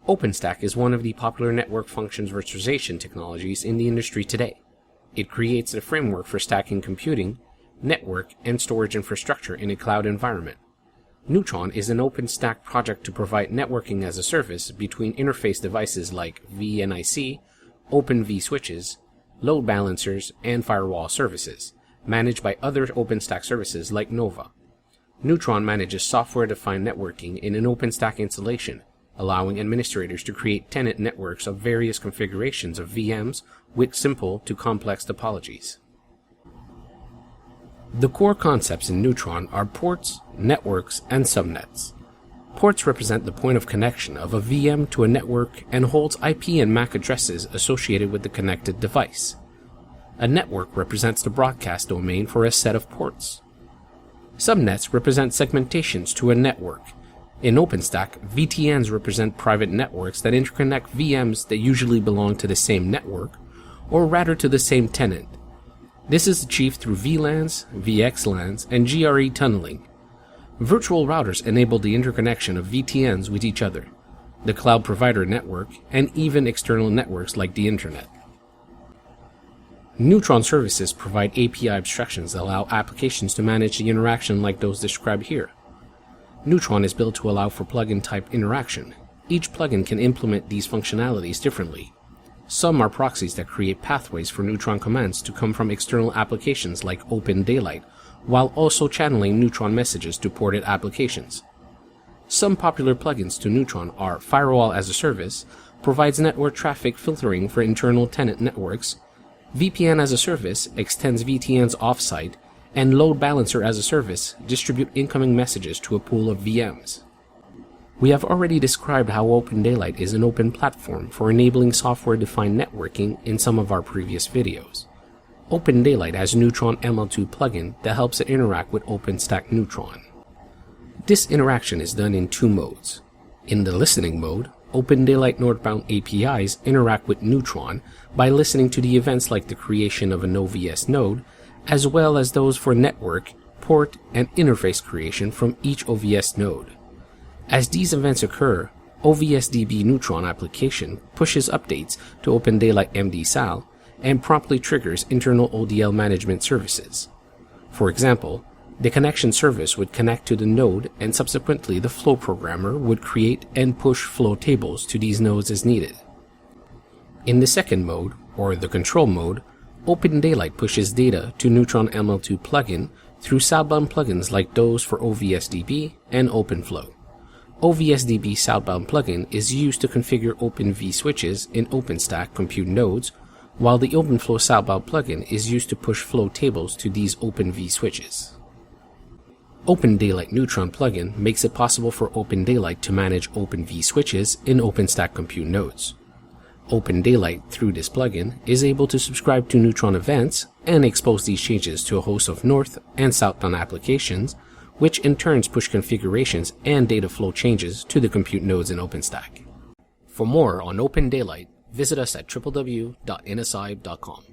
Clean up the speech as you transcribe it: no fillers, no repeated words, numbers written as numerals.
OpenStack is one of the popular network functions virtualization technologies in the industry today. It creates a framework for stacking computing, network, and storage infrastructure in a cloud environment. Neutron is an OpenStack project to provide networking as a service between interface devices like VNIC, OpenV switches, load balancers, and firewall services, managed by other OpenStack services like Nova. Neutron manages software-defined networking in an OpenStack installation, allowing administrators to create tenant networks of various configurations of VMs with simple to complex topologies. The core concepts in Neutron are ports, networks, and subnets. Ports represent the point of connection of a VM to a network and holds IP and MAC addresses associated with the connected device. A network represents the broadcast domain for a set of ports. Subnets represent segmentations to a network. In OpenStack, VTNs represent private networks that interconnect VMs that usually belong to the same network, or rather to the same tenant. This is achieved through VLANs, VXLANs, and GRE tunneling. Virtual routers enable the interconnection of VTNs with each other, the cloud provider network, and even external networks like the Internet. Neutron services provide API abstractions that allow applications to manage the interaction like those described here. Neutron is built to allow for plugin-type interaction. Each plugin can implement these functionalities differently. Some are proxies that create pathways for Neutron commands to come from external applications like OpenDaylight, while also channeling Neutron messages to ported applications. Some popular plugins to Neutron are Firewall as a Service, provides network traffic filtering for internal tenant networks, VPN as a Service extends VTNs offsite, and Load Balancer as a Service distribute incoming messages to a pool of VMs. We have already described how OpenDaylight is an open platform for enabling software-defined networking in some of our previous videos. OpenDaylight has a Neutron ML2 plugin that helps it interact with OpenStack Neutron. This interaction is done in two modes. In the listening mode, OpenDaylight northbound APIs interact with Neutron by listening to the events like the creation of an OVS node, as well as those for network, port, and interface creation from each OVS node. As these events occur, OVSDB Neutron application pushes updates to OpenDaylight MD-SAL and promptly triggers internal ODL management services. For example, the connection service would connect to the node and subsequently the flow programmer would create and push flow tables to these nodes as needed. In the second mode, or the control mode, OpenDaylight pushes data to Neutron ML2 plugin through southbound plugins like those for OVSDB and OpenFlow. OVSDB southbound plugin is used to configure OpenV switches in OpenStack compute nodes, while the OpenFlow southbound plugin is used to push flow tables to these OpenV switches. OpenDaylight Neutron plugin makes it possible for OpenDaylight to manage OpenV switches in OpenStack compute nodes. OpenDaylight, through this plugin, is able to subscribe to Neutron events and expose these changes to a host of north and southbound applications, which in turn push configurations and data flow changes to the compute nodes in OpenStack. For more on OpenDaylight, visit us at www.nsi.com.